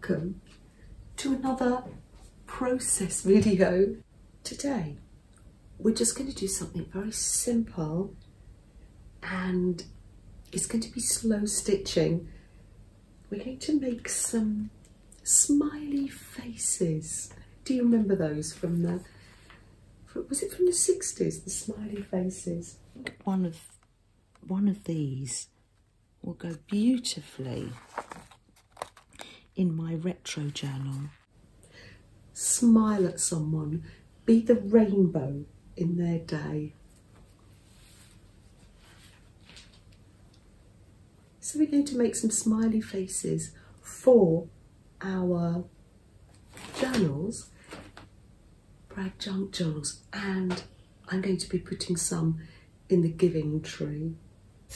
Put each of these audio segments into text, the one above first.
welcome to another process video. Today we're just going to do something very simple and it's going to be slow stitching. We're going to make some smiley faces. Do you remember those from the, was it from the 60s, the smiley faces? One of these will go beautifully in my retro journal. Smile at someone, be the rainbow in their day. So we're going to make some smiley faces for our journals, Brad Junk journals, and I'm going to be putting some in the giving tree.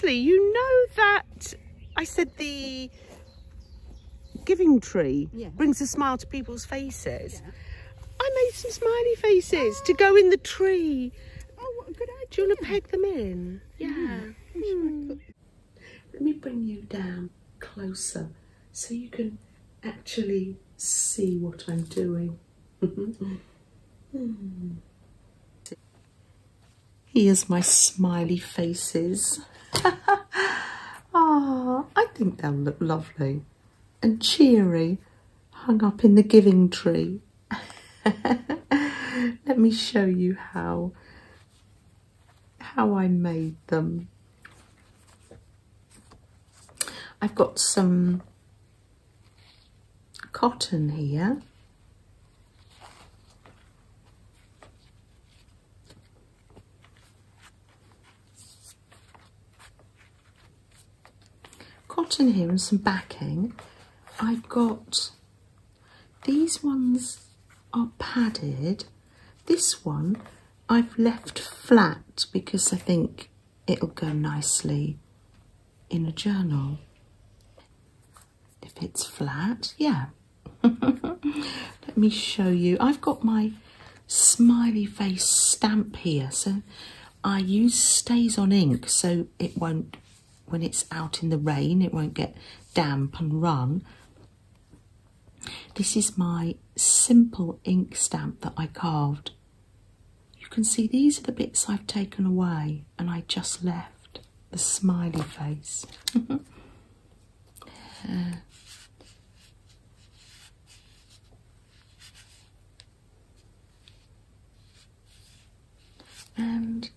You know that I said the giving tree brings a smile to people's faces. Yeah. I made some smiley faces to go in the tree. Oh, what a good idea. Do you want to peg them in? Yeah. Let me bring you down closer so you can actually see what I'm doing. Here's my smiley faces. Ah, I think they'll look lovely and cheery, hung up in the giving tree. Let me show you how I made them. I've got some cotton here. Cotton here and some backing. I've got, these ones are padded. This one I've left flat because I think it'll go nicely in a journal. If it's flat, yeah. Let me show you. I've got my smiley face stamp here, so I use Stays On ink so it won't, when it's out in the rain, it won't get damp and run. This is my simple ink stamp that I carved. You can see these are the bits I've taken away and I just left the smiley face. And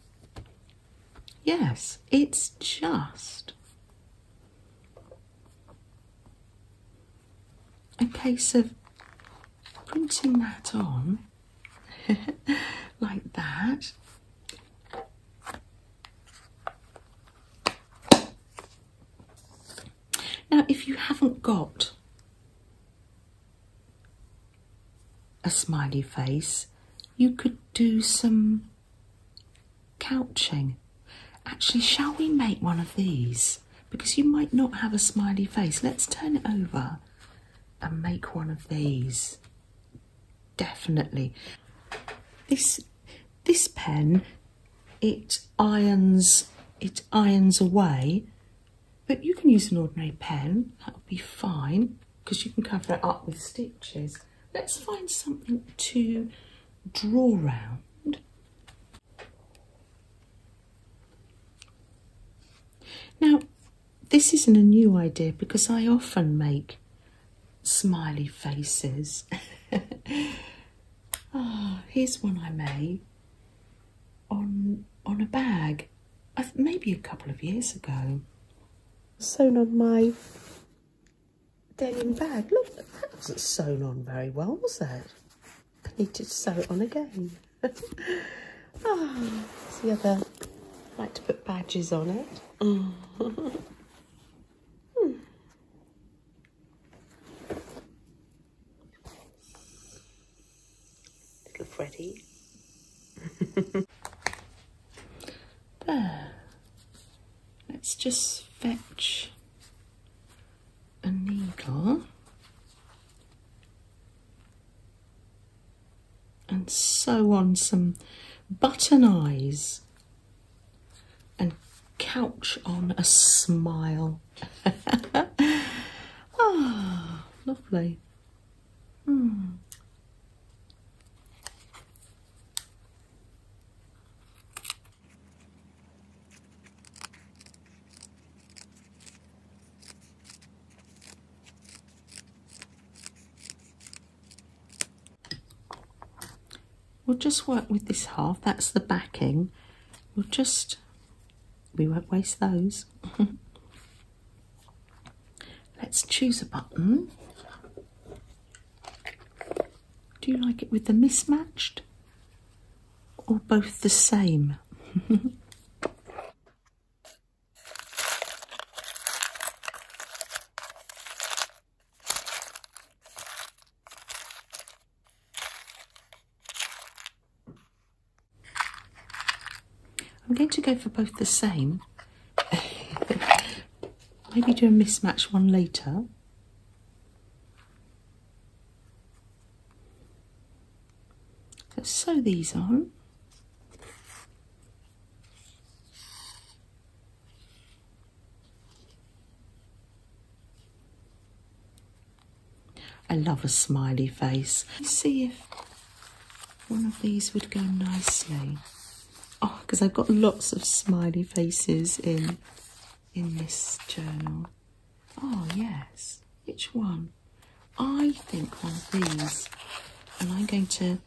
yes, it's just a case of printing that on like that. Now, if you haven't got a smiley face, you could do some couching. Actually, shall we make one of these? Because you might not have a smiley face. Let's turn it over and make one of these. Definitely. This pen, it irons away, but you can use an ordinary pen. That'll be fine because you can cover it up with stitches. Let's find something to draw around. Now, this isn't a new idea because I often make smiley faces. Oh, here's one I made on a bag, maybe a couple of years ago. Sewn on my denim bag. Look, that wasn't sewn on very well, was it? I need to sew it on again. Oh, it's the other. I like to put badges on it. Little Freddie. There. Let's just fetch a needle and sew on some button eyes and couch on a smile. Ah, lovely. we'll just work with this half. That's the backing. We won't waste those. Let's choose a button. Do you like it with the mismatched or both the same? I'm going to go for both the same. Maybe do a mismatched one later. Let's sew these on. I love a smiley face. Let's see if one of these would go nicely. Oh, because I've got lots of smiley faces in this journal. Oh, yes. Which one? I think one of these. And I'm going to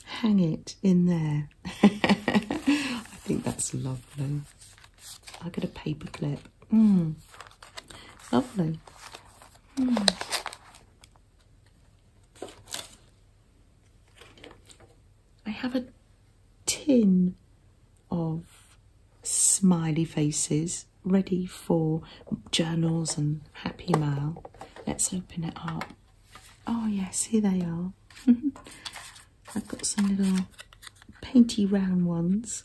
hang it in there. I think that's lovely. I'll get a paper clip. Lovely. I have a tin of smiley faces ready for journals and happy mail. Let's open it up. Oh yes, here they are. I've got some little painty round ones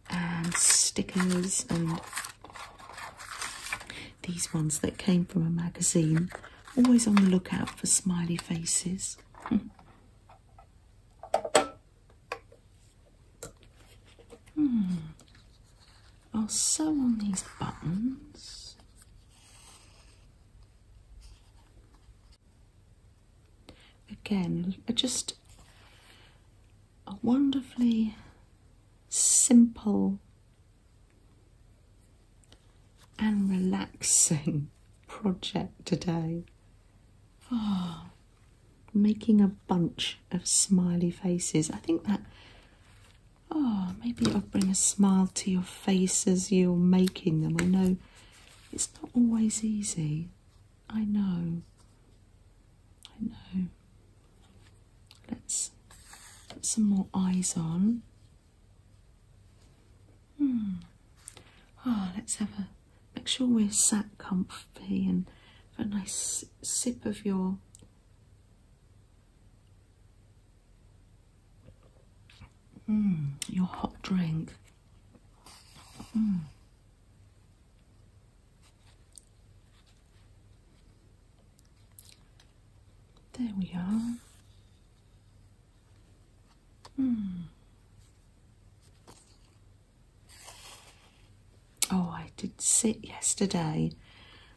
and stickers and these ones that came from a magazine. Always on the lookout for smiley faces. I'll sew on these buttons. Again, just a wonderfully simple and relaxing project today. Making a bunch of smiley faces. I think that, maybe it'll bring a smile to your face as you're making them. I know it's not always easy. I know. Let's put some more eyes on. Let's make sure we're sat comfy and have a nice sip of your hot drink. There we are. Oh, I did sit yesterday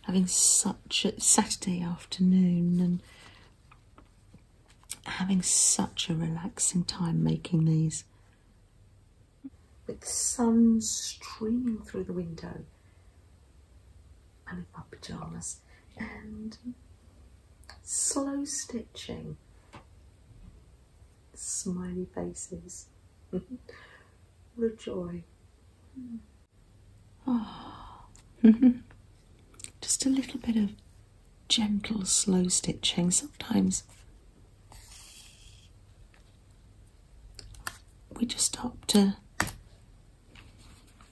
having such a Saturday afternoon and having such a relaxing time making these. With the sun streaming through the window. I'm in my pyjamas and slow stitching smiley faces. What a joy. Just a little bit of gentle slow stitching. Sometimes we just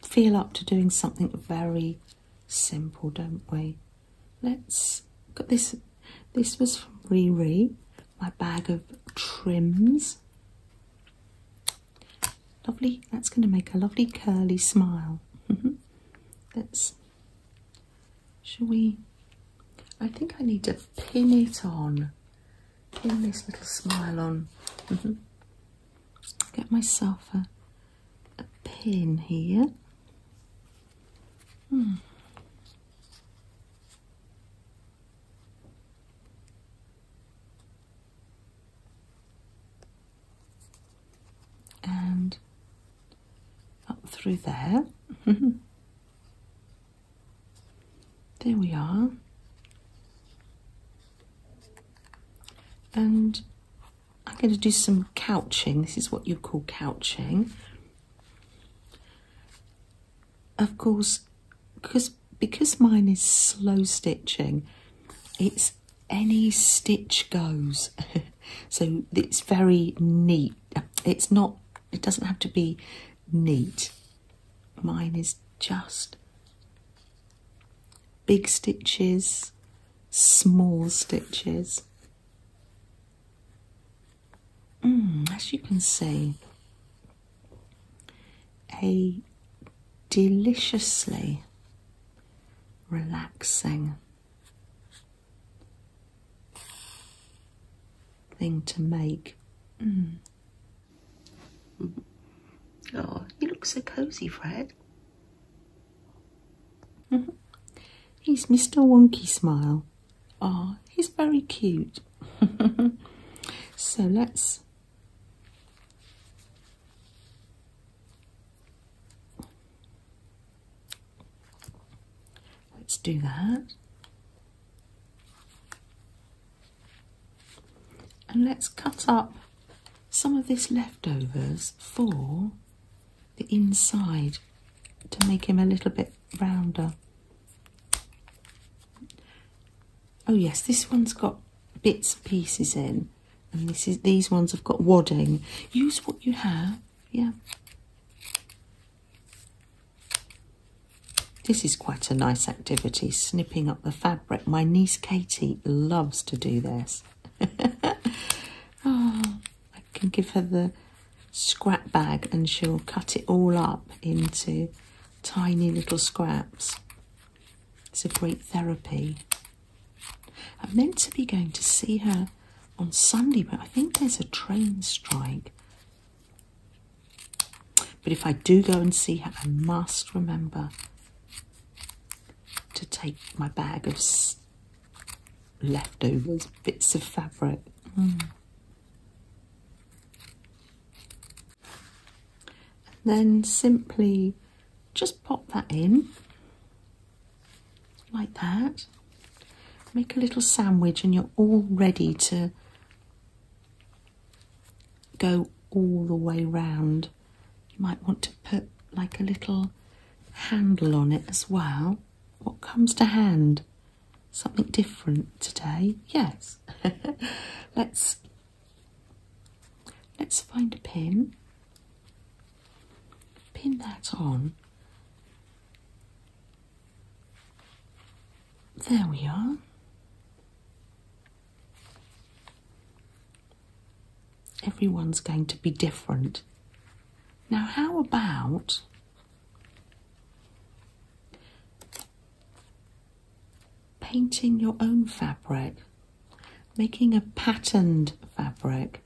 feel up to doing something very simple, don't we? Let's got this. This was from Riri, my bag of trims. Lovely. That's going to make a lovely curly smile. Shall we? I think I need to pin it on. Pin this little smile on. Get myself a pin here. And up through there. There we are. And going to do some couching. This is what you call couching. Of course, because mine is slow stitching, it's any stitch goes. So it's very neat. It doesn't have to be neat. Mine is just big stitches, small stitches. As you can see, a deliciously relaxing thing to make. Oh, you look so cosy, Fred. He's Mr. Wonky Smile. Oh, he's very cute. So let's do that. And let's cut up some of this leftovers for the inside to make him a little bit rounder. Oh yes, this one's got bits and pieces in, and these ones have got wadding. Use what you have, yeah. This is quite a nice activity, snipping up the fabric. My niece Katie loves to do this. Oh, I can give her the scrap bag and she'll cut it all up into tiny little scraps. It's a great therapy. I'm meant to be going to see her on Sunday, but I think there's a train strike. But if I do go and see her, I must remember to take my bag of leftovers, bits of fabric. And then simply just pop that in like that. Make a little sandwich and you're all ready to go all the way round. You might want to put like a little handle on it as well. What comes to hand? Something different today? Yes. Let's find a pin. Pin that on. There we are. Everyone's going to be different. Now, how about painting your own fabric, making a patterned fabric?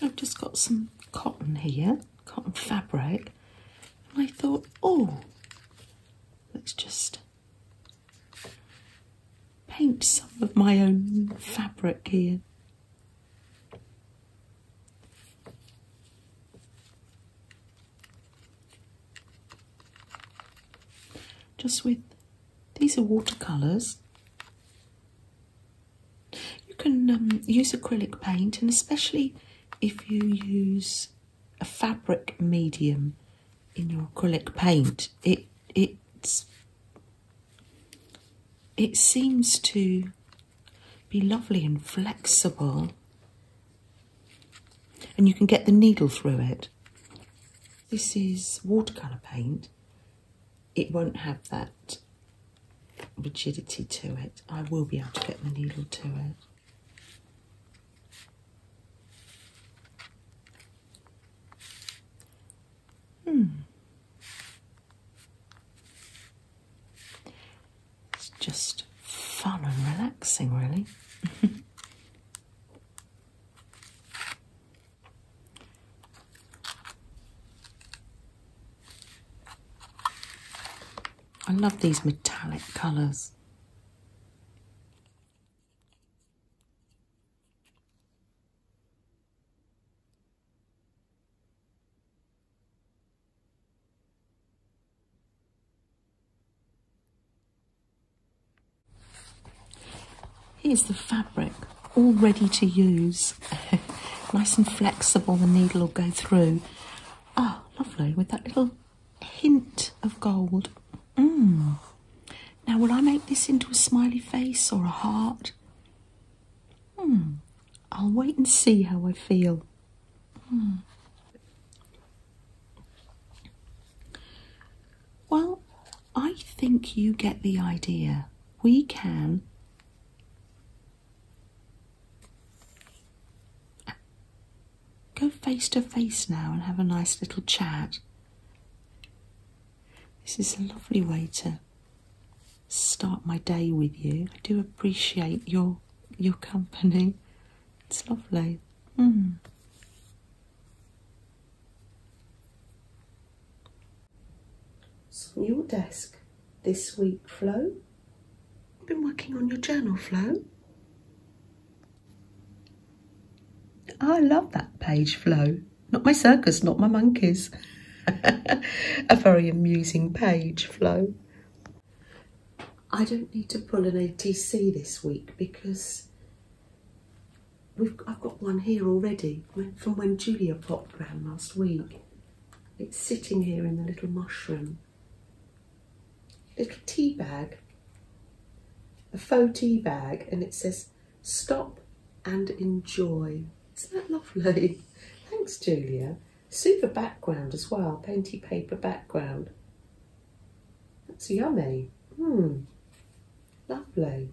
I've just got some cotton here, cotton fabric, and I thought, oh, let's just paint some of my own fabric here. Just with, these are watercolours. You can use acrylic paint, and especially if you use a fabric medium in your acrylic paint, it seems to be lovely and flexible, and you can get the needle through it. This is watercolour paint. It won't have that rigidity to it. I will be able to get the needle to it. It's just fun and relaxing, really. I love these metallic colours. is the fabric all ready to use. Nice and flexible, the needle will go through. Oh, lovely, with that little hint of gold. Now, will I make this into a smiley face or a heart? I'll wait and see how I feel. Well, I think you get the idea. We can go face to face now and have a nice little chat. This is a lovely way to start my day with you. I do appreciate your company. It's lovely. So on your desk this week, Flo, you've been working on your journal, Flo. I love that page, Flo. Not my circus, not my monkeys. A very amusing page, Flo. I don't need to pull an ATC this week because I've got one here already from when Julia popped round last week. It's sitting here in the little mushroom. Little tea bag, a faux tea bag, and it says, "Stop and enjoy." Isn't that lovely? Thanks, Julia. Super background as well, painty paper background. That's yummy. Lovely.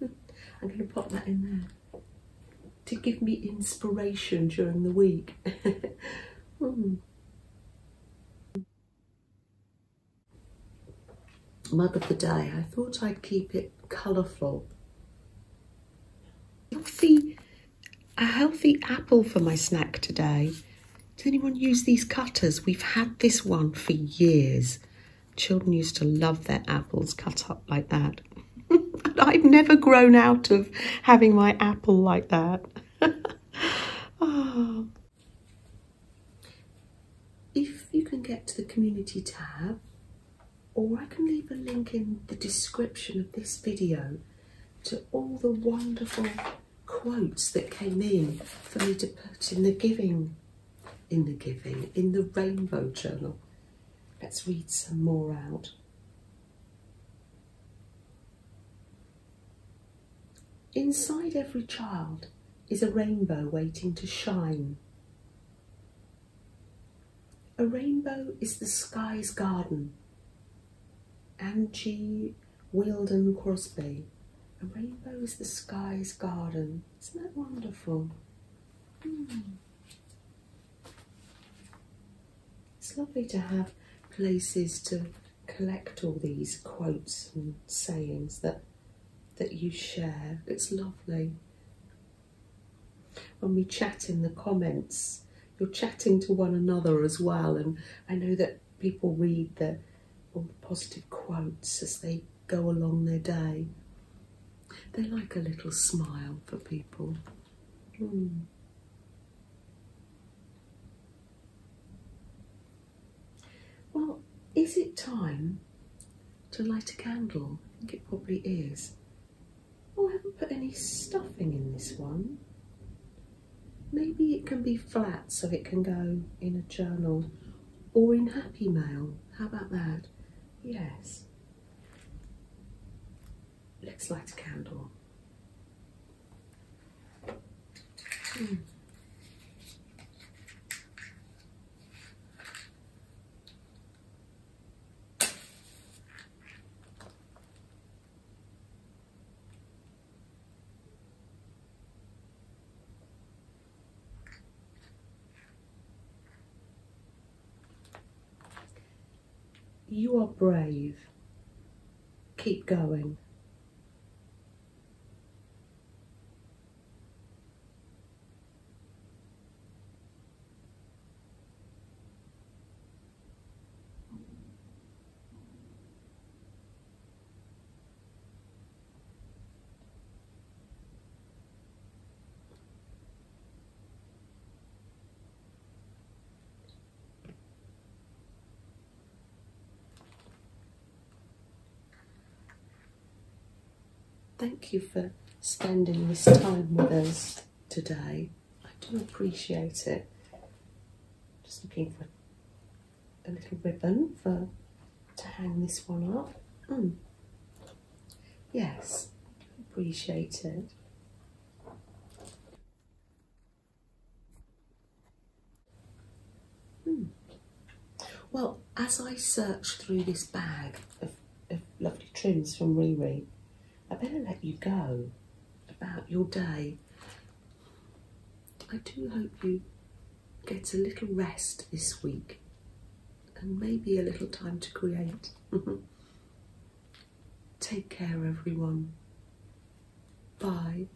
I'm going to pop that in there to give me inspiration during the week. Mug of the day. I thought I'd keep it colourful. A healthy apple for my snack today. Does anyone use these cutters? We've had this one for years. Children used to love their apples cut up like that. And I've never grown out of having my apple like that. Oh. If you can get to the community tab, or I can leave a link in the description of this video to all the wonderful quotes that came in for me to put in the rainbow journal. Let's read some more out. Inside every child is a rainbow waiting to shine. A rainbow is the sky's garden. Angie Weldon Crosby. A rainbow is the sky's garden. Isn't that wonderful? It's lovely to have places to collect all these quotes and sayings that you share. It's lovely. When we chat in the comments, you're chatting to one another as well, and I know that people read all the positive quotes as they go along their day. They're like a little smile for people. Well, is it time to light a candle? I think it probably is. Oh, I haven't put any stuffing in this one. Maybe it can be flat so it can go in a journal or in Happy Mail. How about that? Yes. Let's light a candle. You are brave. Keep going. Thank you for spending this time with us today. I do appreciate it. Just looking for a little ribbon to hang this one up. Yes, appreciate it. Well, as I search through this bag of lovely trims from Riri, I better let you go about your day. I do hope you get a little rest this week and maybe a little time to create. Take care, everyone. Bye.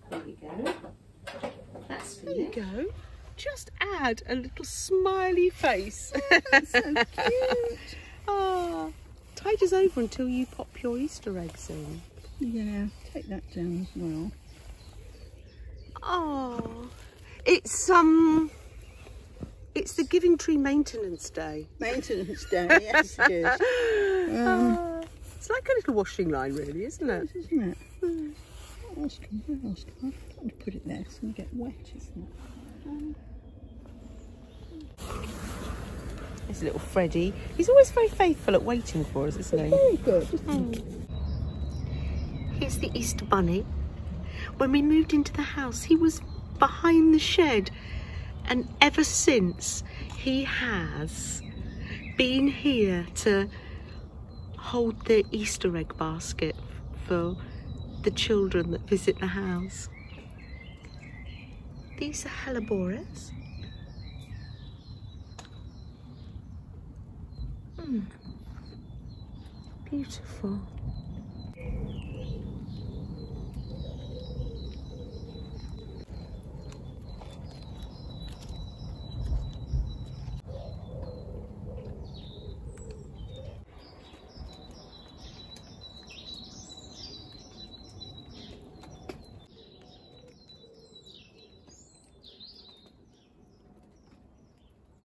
There you go. That's for you. There you go. Just add a little smiley face. That's so cute. Ah, tide us over until you pop your Easter eggs in. Yeah, take that down as well. Oh, it's the Giving Tree Maintenance Day. Maintenance Day, yes it is. It's like a little washing line, really, isn't it? Yes, isn't it? What else can I? I'm going to put it there, it's going to get wet, isn't it? There's little Freddie. He's always very faithful at waiting for us, isn't he? Very good, isn't he? Here's the Easter Bunny. When we moved into the house, he was behind the shed, and ever since he has been here to hold the Easter egg basket for the children that visit the house. These are hellebores. Beautiful.